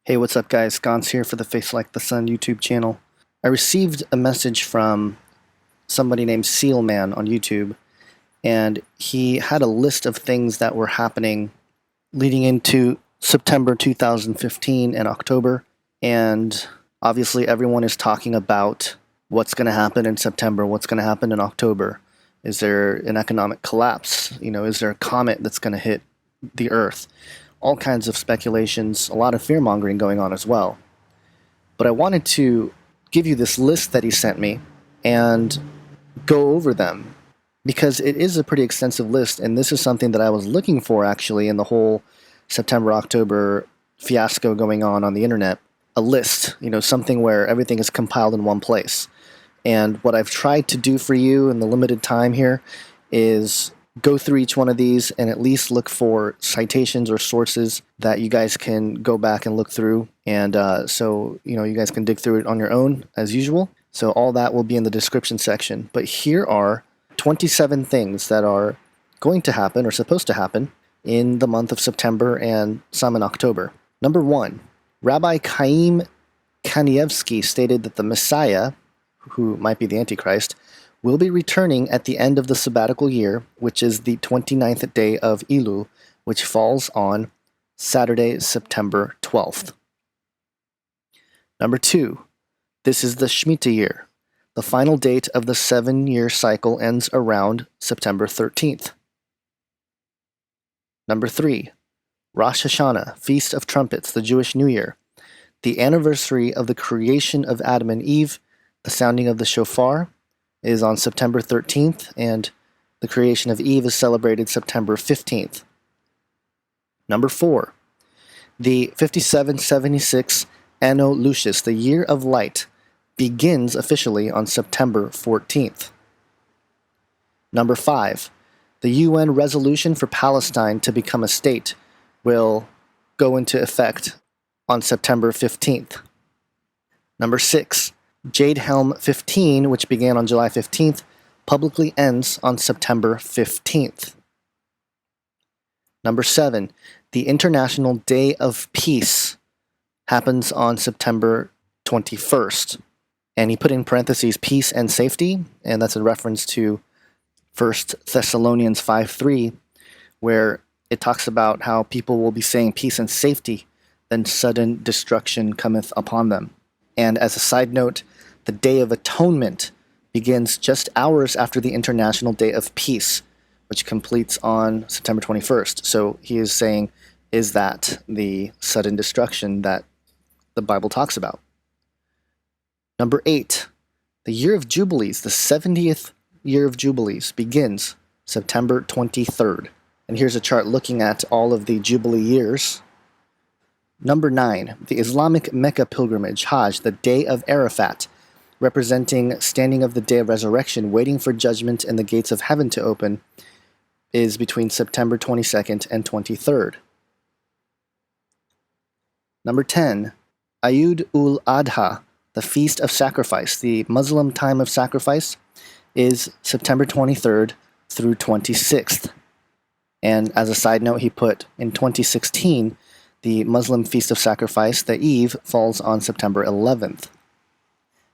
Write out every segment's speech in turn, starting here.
Hey, what's up guys? Gons here for the Face Like the Sun YouTube channel. I received a message from somebody named Sealman on YouTube, and he had a list of things that were happening leading into September 2015 and October, and obviously everyone is talking about what's going to happen in September, what's going to happen in October. Is there an economic collapse? Is there a comet that's going to hit the Earth? All kinds of speculations, a lot of fear-mongering going on as well. But I wanted to give you this list that he sent me and go over them, because it is a pretty extensive list, and this is something that I was looking for actually in the whole September-October fiasco going on the internet. A list, something where everything is compiled in one place. And what I've tried to do for you in the limited time here is go through each one of these and at least look for citations or sources that you guys can go back and look through. And so you guys can dig through it on your own as usual. So all that will be in the description section. But here are 27 things that are going to happen or supposed to happen in the month of September and some in October. Number 1, Rabbi Chaim Kanievsky stated that the Messiah, who might be the Antichrist, will be returning at the end of the sabbatical year, which is the 29th day of Elul, which falls on Saturday, September 12th. Number 2, this is the Shmitta year. The final date of the 7-year cycle ends around September 13th. Number 3, Rosh Hashanah, Feast of Trumpets, the Jewish New Year. The anniversary of the creation of Adam and Eve, the sounding of the shofar, is on September 13th, and the creation of Eve is celebrated September 15th. Number 4, the 5776 Anno Lucis, the Year of Light, begins officially on September 14th. Number 5, the UN resolution for Palestine to become a state will go into effect on September 15th. Number 6, Jade Helm 15, which began on July 15th, publicly ends on September 15th. Number 7, the International Day of Peace happens on September 21st. And he put in parentheses peace and safety, and that's a reference to 1 Thessalonians 5:3, where it talks about how people will be saying peace and safety, then sudden destruction cometh upon them. And as a side note, the Day of Atonement begins just hours after the International Day of Peace, which completes on September 21st. So he is saying, is that the sudden destruction that the Bible talks about? Number 8, the year of Jubilees, the 70th year of Jubilees, begins September 23rd. And here's a chart looking at all of the Jubilee years. Number 9, the Islamic Mecca Pilgrimmage, Hajj, the Day of Arafat, representing standing of the Day of Resurrection, waiting for judgment and the gates of heaven to open, is between September 22nd and 23rd. Number 10, Eid ul-Adha, the Feast of Sacrifice, the Muslim time of sacrifice, is September 23rd through 26th. And as a side note, he put in 2016, the Muslim Feast of Sacrifice, the Eve, falls on September 11th.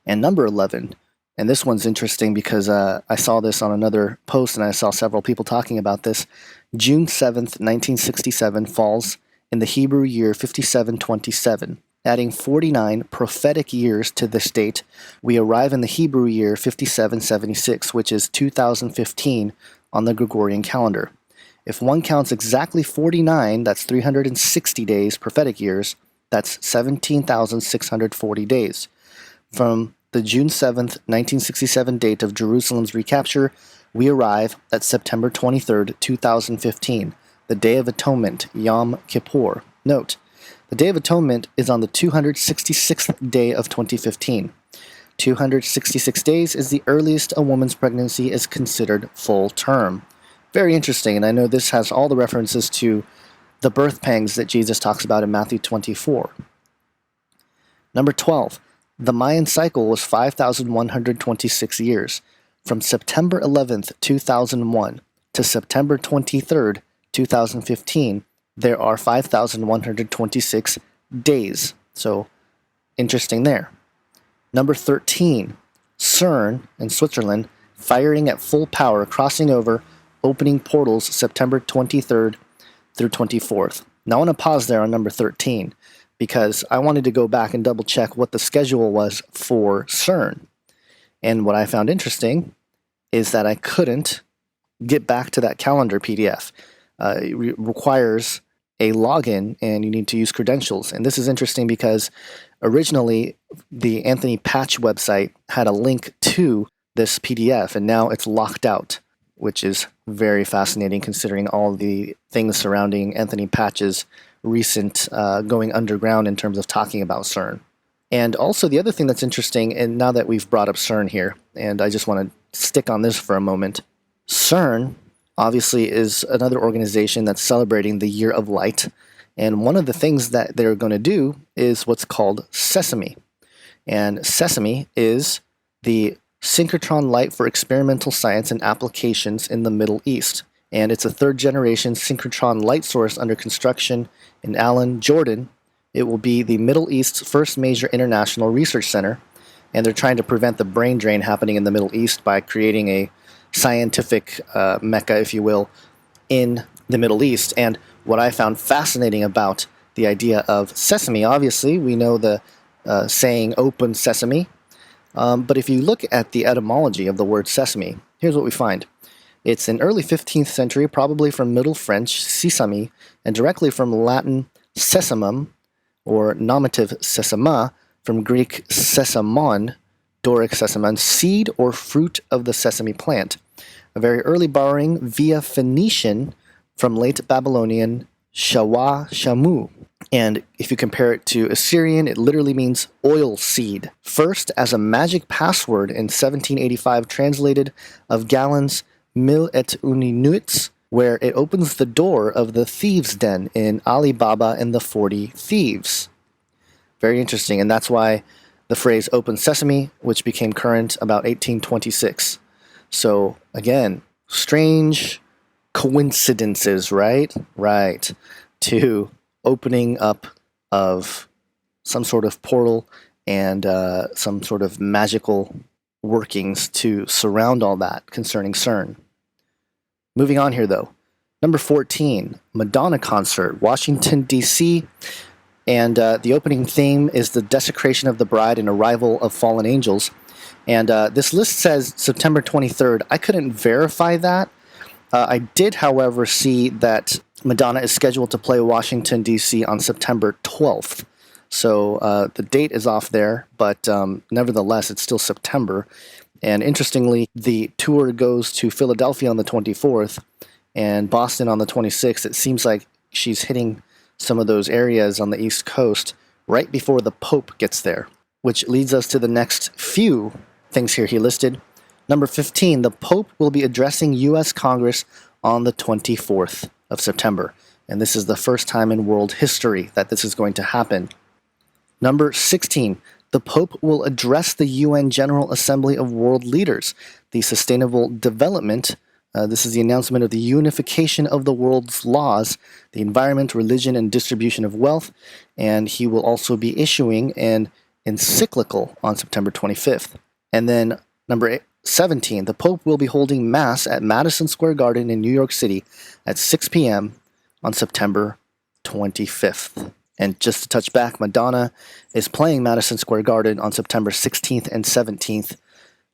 And number 11, and this one's interesting because I saw this on another post and I saw several people talking about this. June 7th, 1967 falls in the Hebrew year 5727. Adding 49 prophetic years to this date, we arrive in the Hebrew year 5776, which is 2015 on the Gregorian calendar. If one counts exactly 49, that's 360 days, prophetic years, that's 17,640 days. From the June 7th, 1967 date of Jerusalem's recapture, we arrive at September 23rd, 2015, the Day of Atonement, Yom Kippur. Note, the Day of Atonement is on the 266th day of 2015. 266 days is the earliest a woman's pregnancy is considered full term. Very interesting, and I know this has all the references to the birth pangs that Jesus talks about in Matthew 24. Number 12. The Mayan cycle was 5,126 years, from September 11th, 2001 to September 23rd, 2015, there are 5,126 days. So, interesting there. Number 13, CERN in Switzerland, firing at full power, crossing over, opening portals September 23rd through 24th. Now I want to pause there on number 13 because I wanted to go back and double check what the schedule was for CERN. And what I found interesting is that I couldn't get back to that calendar PDF. It requires a login and you need to use credentials. And this is interesting because originally the Anthony Patch website had a link to this PDF and now it's locked out, which is very fascinating considering all the things surrounding Anthony Patch's recent going underground in terms of talking about CERN. And also the other thing that's interesting, and now that we've brought up CERN here, and I just want to stick on this for a moment, CERN obviously is another organization that's celebrating the Year of Light, and one of the things that they're going to do is what's called Sesame. And Sesame is the synchrotron light for experimental science and applications in the Middle East. And it's a third-generation synchrotron light source under construction in Allen, Jordan. It will be the Middle East's first major international research center, and they're trying to prevent the brain drain happening in the Middle East by creating a scientific Mecca, if you will, in the Middle East. And what I found fascinating about the idea of sesame, obviously, we know the saying open sesame, but if you look at the etymology of the word sesame, here's what we find. It's an early 15th century, probably from Middle French, sesame, and directly from Latin sesamum, or nominative sesama, from Greek sesamon, Doric sesamon, seed or fruit of the sesame plant. A very early borrowing via Phoenician from late Babylonian shawa shamu. And if you compare it to Assyrian, it literally means oil seed. First, as a magic password in 1785, translated of Galen's Mil et Uninuits, where it opens the door of the thieves' den in Ali Baba and the 40 Thieves. Very interesting, and that's why the phrase open sesame, which became current about 1826. So, again, strange coincidences, right? Right. To opening up of some sort of portal and some sort of magical workings to surround all that concerning CERN. Moving on here, though. Number 14, Madonna concert, Washington, D.C., and the opening theme is the desecration of the bride and arrival of fallen angels. And this list says September 23rd. I couldn't verify that. I did, however, see that Madonna is scheduled to play Washington, D.C. on September 12th. So the date is off there, but nevertheless, it's still September. And interestingly, the tour goes to Philadelphia on the 24th and Boston on the 26th. It seems like she's hitting some of those areas on the East Coast right before the Pope gets there, which leads us to the next few things here he listed. Number 15, the Pope will be addressing U.S. Congress on the 24th of September. And this is the first time in world history that this is going to happen. Number 16, the Pope will address the UN General Assembly of World Leaders, the Sustainable Development. This is the announcement of the unification of the world's laws, the environment, religion, and distribution of wealth. And he will also be issuing an encyclical on September 25th. And then number 17, the Pope will be holding Mass at Madison Square Garden in New York City at 6 p.m. on September 25th. And just to touch back, Madonna is playing Madison Square Garden on September 16th and 17th,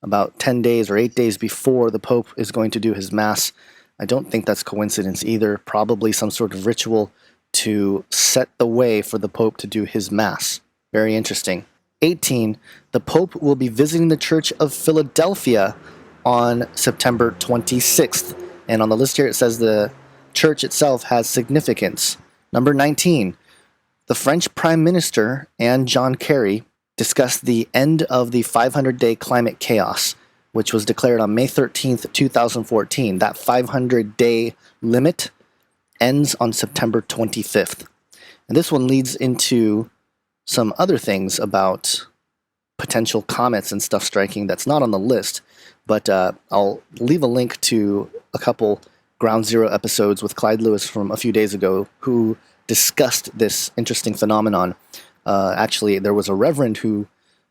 about 10 days or 8 days before the Pope is going to do his Mass. I don't think that's coincidence either. Probably some sort of ritual to set the way for the Pope to do his Mass. Very interesting. 18, the Pope will be visiting the Church of Philadelphia on September 26th. And on the list here it says the church itself has significance. Number 19, the French Prime Minister and John Kerry discussed the end of the 500-day climate chaos, which was declared on May 13th, 2014. That 500-day limit ends on September 25th. And this one leads into some other things about potential comets and stuff striking that's not on the list, but I'll leave a link to a couple Ground Zero episodes with Clyde Lewis from a few days ago who discussed this interesting phenomenon. Actually, there was a reverend who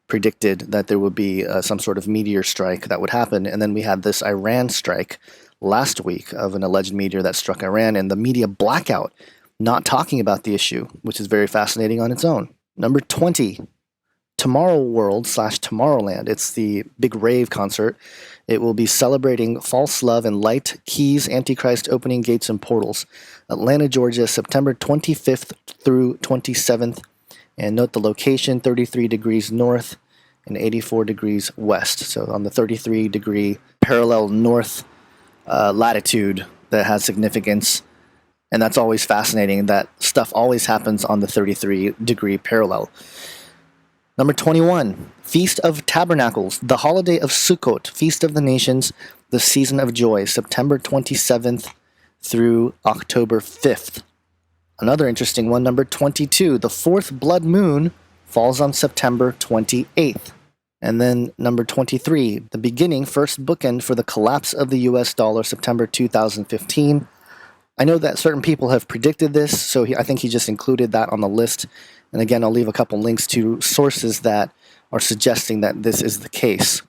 predicted that there would be some sort of meteor strike that would happen. And then we had this Iran strike last week of an alleged meteor that struck Iran, and the media blackout, not talking about the issue, which is very fascinating on its own. Number 20, Tomorrow World / Tomorrowland. It's the big rave concert. It will be celebrating false love and light, keys, Antichrist, opening gates and portals. Atlanta, Georgia, September 25th through 27th. And note the location, 33 degrees north and 84 degrees west. So on the 33-degree parallel north latitude that has significance. And that's always fascinating. That stuff always happens on the 33-degree parallel. Number 21, Feast of Tabernacles, the holiday of Sukkot, Feast of the Nations, the season of joy, September 27th through October 5th. Another interesting one, number 22, the fourth blood moon falls on September 28th. And then number 23, the beginning, first bookend for the collapse of the US dollar, September 2015. I know that certain people have predicted this, so I think he just included that on the list. And again, I'll leave a couple links to sources that are suggesting that this is the case.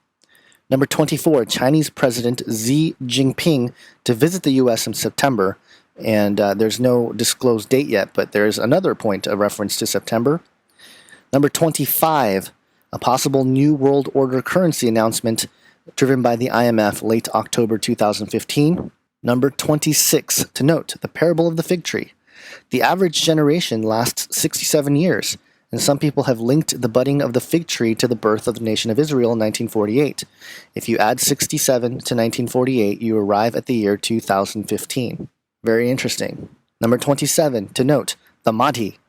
Number 24, Chinese President Xi Jinping to visit the U.S. in September. And there's no disclosed date yet, but there's another point of reference to September. Number 25, a possible new world order currency announcement driven by the IMF late October 2015. Number 26, to note, the parable of the fig tree. The average generation lasts 67 years, and some people have linked the budding of the fig tree to the birth of the nation of Israel in 1948. If you add 67 to 1948, you arrive at the year 2015. Very interesting. Number 27, to note, the Mahdi.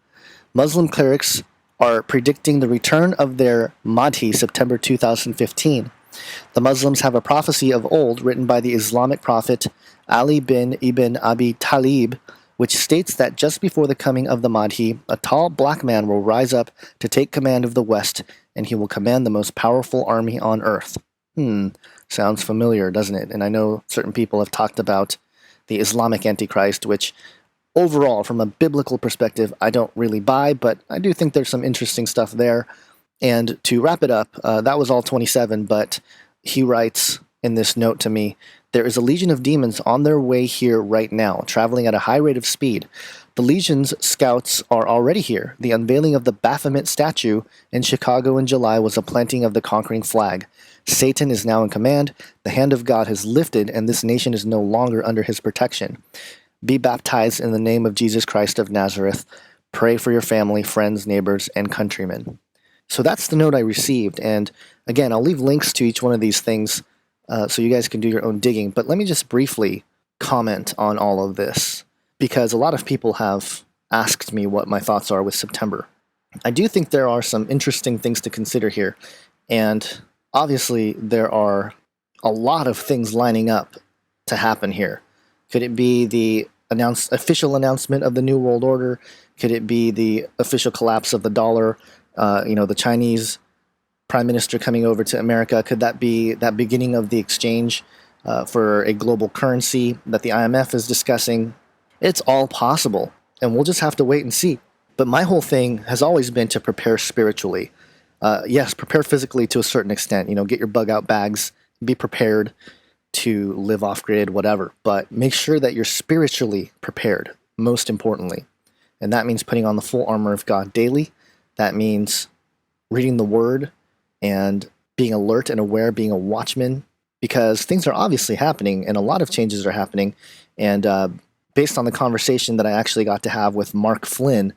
Muslim clerics are predicting the return of their Mahdi September 2015. The Muslims have a prophecy of old written by the Islamic prophet Ali bin Ibn Abi Talib, which states that just before the coming of the Mahdi, a tall black man will rise up to take command of the West, and he will command the most powerful army on earth. Sounds familiar, doesn't it? And I know certain people have talked about the Islamic Antichrist, which overall, from a biblical perspective, I don't really buy, but I do think there's some interesting stuff there. And to wrap it up, that was all 27, but he writes in this note to me, there is a legion of demons on their way here right now, traveling at a high rate of speed. The legion's scouts are already here. The unveiling of the Baphomet statue in Chicago in July was a planting of the conquering flag. Satan is now in command. The hand of God has lifted, and this nation is no longer under his protection. Be baptized in the name of Jesus Christ of Nazareth. Pray for your family, friends, neighbors, and countrymen. So that's the note I received. And again, I'll leave links to each one of these things so you guys can do your own digging. But let me just briefly comment on all of this, because a lot of people have asked me what my thoughts are with September. I do think there are some interesting things to consider here. And obviously, there are a lot of things lining up to happen here. Could it be the official announcement of the New World Order? Could it be the official collapse of the dollar? The Chinese prime minister coming over to America? Could that be that beginning of the exchange for a global currency that the IMF is discussing? It's all possible, and we'll just have to wait and see. But my whole thing has always been to prepare spiritually. Yes, prepare physically to a certain extent. Get your bug out bags, be prepared to live off grid, whatever. But make sure that you're spiritually prepared, most importantly. And that means putting on the full armor of God daily. That means reading the Word and being alert and aware, being a watchman, because things are obviously happening and a lot of changes are happening. And based on the conversation that I actually got to have with Mark Flynn,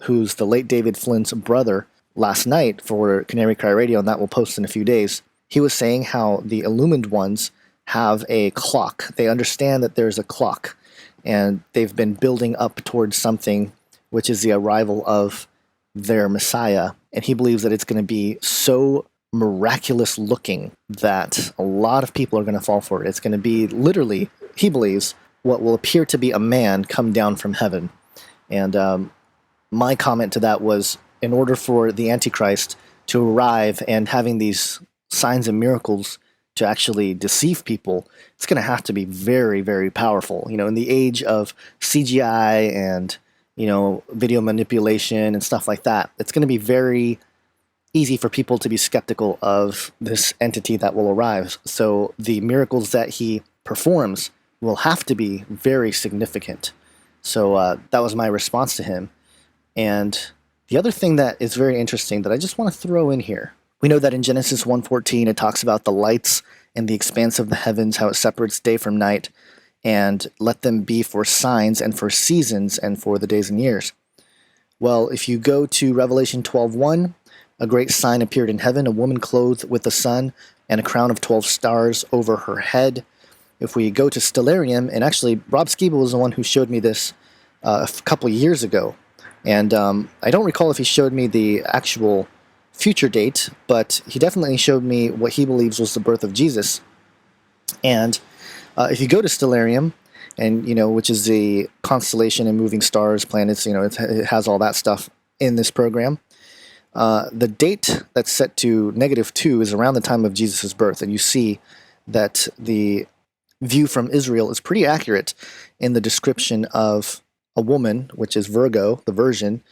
who's the late David Flynn's brother, last night for Canary Cry Radio, and that will post in a few days, he was saying how the illumined ones have a clock. They understand that there's a clock, and they've been building up towards something, which is the arrival of their Messiah. And he believes that it's going to be so miraculous looking that a lot of people are going to fall for it. It's going to be literally, he believes, what will appear to be a man come down from heaven. And my comment to that was, in order for the Antichrist to arrive and having these signs and miracles to actually deceive people, it's going to have to be very, very powerful. In the age of CGI and video manipulation and stuff like that, it's going to be very easy for people to be skeptical of this entity that will arrive. So the miracles that he performs will have to be very significant. So that was my response to him. And the other thing that is very interesting that I just want to throw in here, we know that in Genesis 1:14 it talks about the lights and the expanse of the heavens, how it separates day from night, and let them be for signs and for seasons and for the days and years. Well, if you go to Revelation 12:1, a great sign appeared in heaven, a woman clothed with the sun and a crown of 12 stars over her head. If we go to Stellarium, and actually Rob Skiebel was the one who showed me this a couple years ago, and I don't recall if he showed me the actual future date, but he definitely showed me what he believes was the birth of Jesus. And if you go to Stellarium, and which is the constellation and moving stars, planets, it has all that stuff in this program. The date that's set to -2 is around the time of Jesus' birth, and you see that the view from Israel is pretty accurate in the description of a woman, which is Virgo, the Virgin,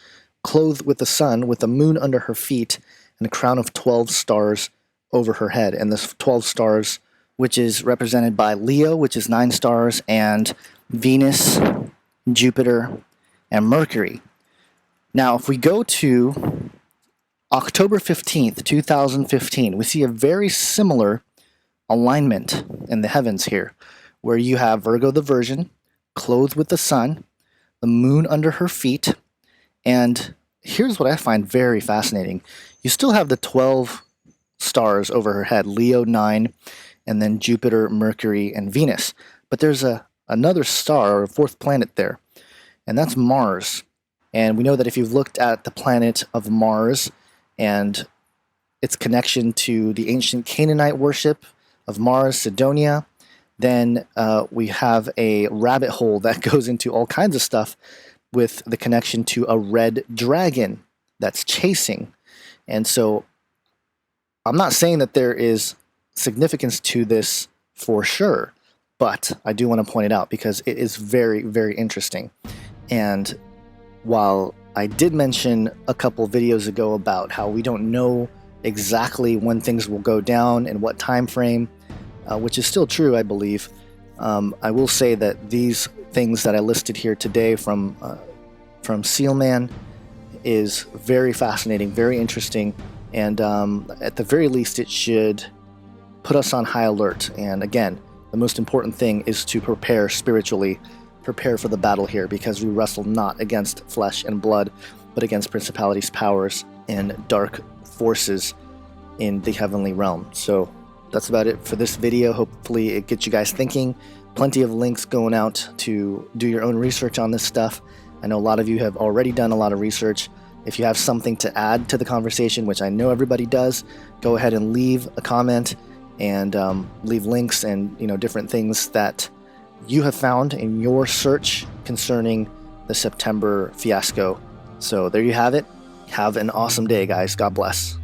clothed with the sun, with the moon under her feet, and a crown of 12 stars over her head. And the 12 stars, which is represented by Leo, which is 9 stars, and Venus, Jupiter, and Mercury. Now, if we go to October 15th, 2015, we see a very similar alignment in the heavens here, where you have Virgo the Virgin, clothed with the sun, the moon under her feet, and here's what I find very fascinating. You still have the 12 stars over her head, Leo 9, and then Jupiter, Mercury, and Venus. But there's another star, or a fourth planet there, and that's Mars. And we know that if you've looked at the planet of Mars and its connection to the ancient Canaanite worship of Mars, Sidonia, then we have a rabbit hole that goes into all kinds of stuff with the connection to a red dragon that's chasing. And so I'm not saying that there is significance to this for sure, but I do want to point it out because it is very, very interesting. And while I did mention a couple videos ago about how we don't know exactly when things will go down and what time frame, which is still true, I believe, I will say that these things that I listed here today from Sealman is very fascinating, very interesting, and at the very least it should put us on high alert. And again, the most important thing is to prepare spiritually, prepare for the battle here, because we wrestle not against flesh and blood, but against principalities, powers, and dark forces in the heavenly realm. So that's about it for this video. Hopefully it gets you guys thinking. Plenty of links going out to do your own research on this stuff. I know a lot of you have already done a lot of research. If you have something to add to the conversation, which I know everybody does, go ahead and leave a comment and leave links and different things that you have found in your search concerning the September fiasco. So there you have it. Have an awesome day, guys. God bless.